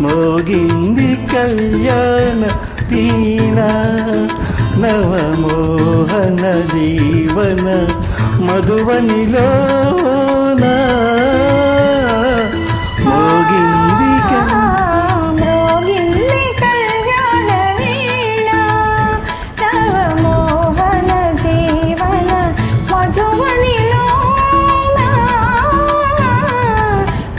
మోగింది కళ్యాణ వీణ నవమోహన జీవన మధువనిలోన మోగింది కళ్యాణ వీణ నవమోహన జీవన మధువనిలోన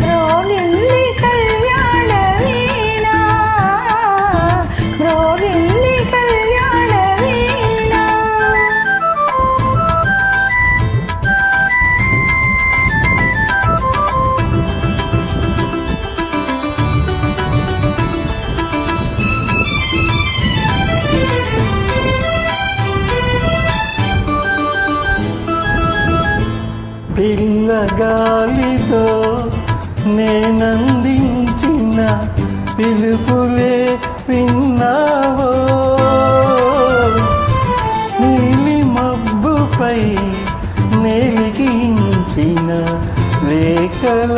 మ్రోగింది కళ్యాణ వీణ మ్రోగింది కళ్యాణ వీణ. పిల్లగాలితో నేనందించిన పిలుపులే విన్నావో నీలి మబ్బుపై నేలిగించిన లేఖలందుకున్నావో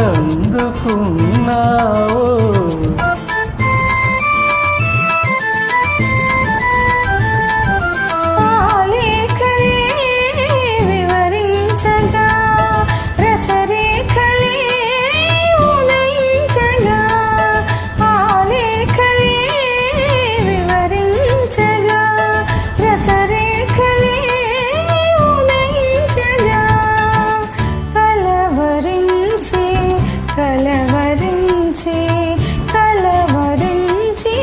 కలవరించి కలవరించి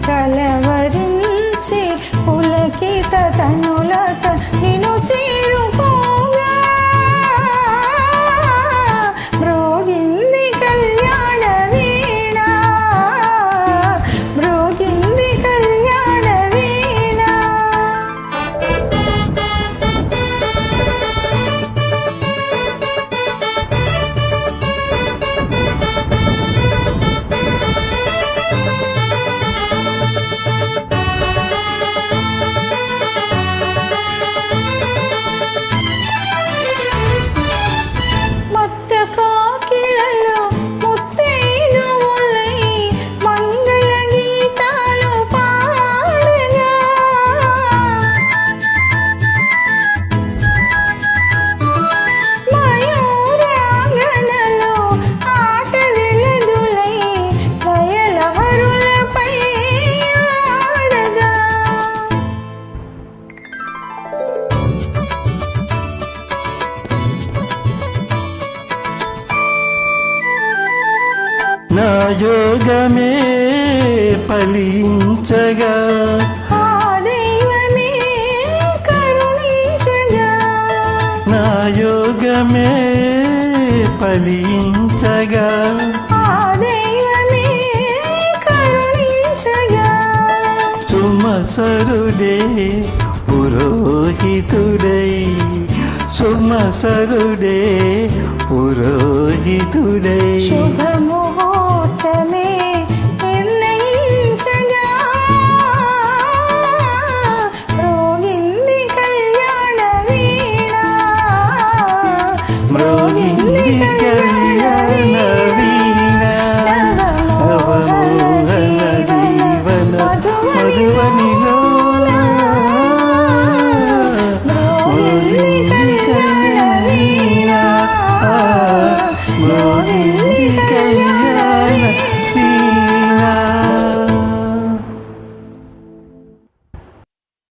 కలవరించి పులకిత తనులత నిన్ను చేరుకోగా మ్రోగింది కళ్యాణ వీణ మ్రోగింది కళ్యాణ వీణ. నా యోగమే ఫలించగా ఆ దైవమే కరుణించగా నా యోగమే ఫలించగా ఆ దైవమే కరుణించగా సుమసరుడే పురోహితుడై సుమసరుడే పురోహితుడై శుభ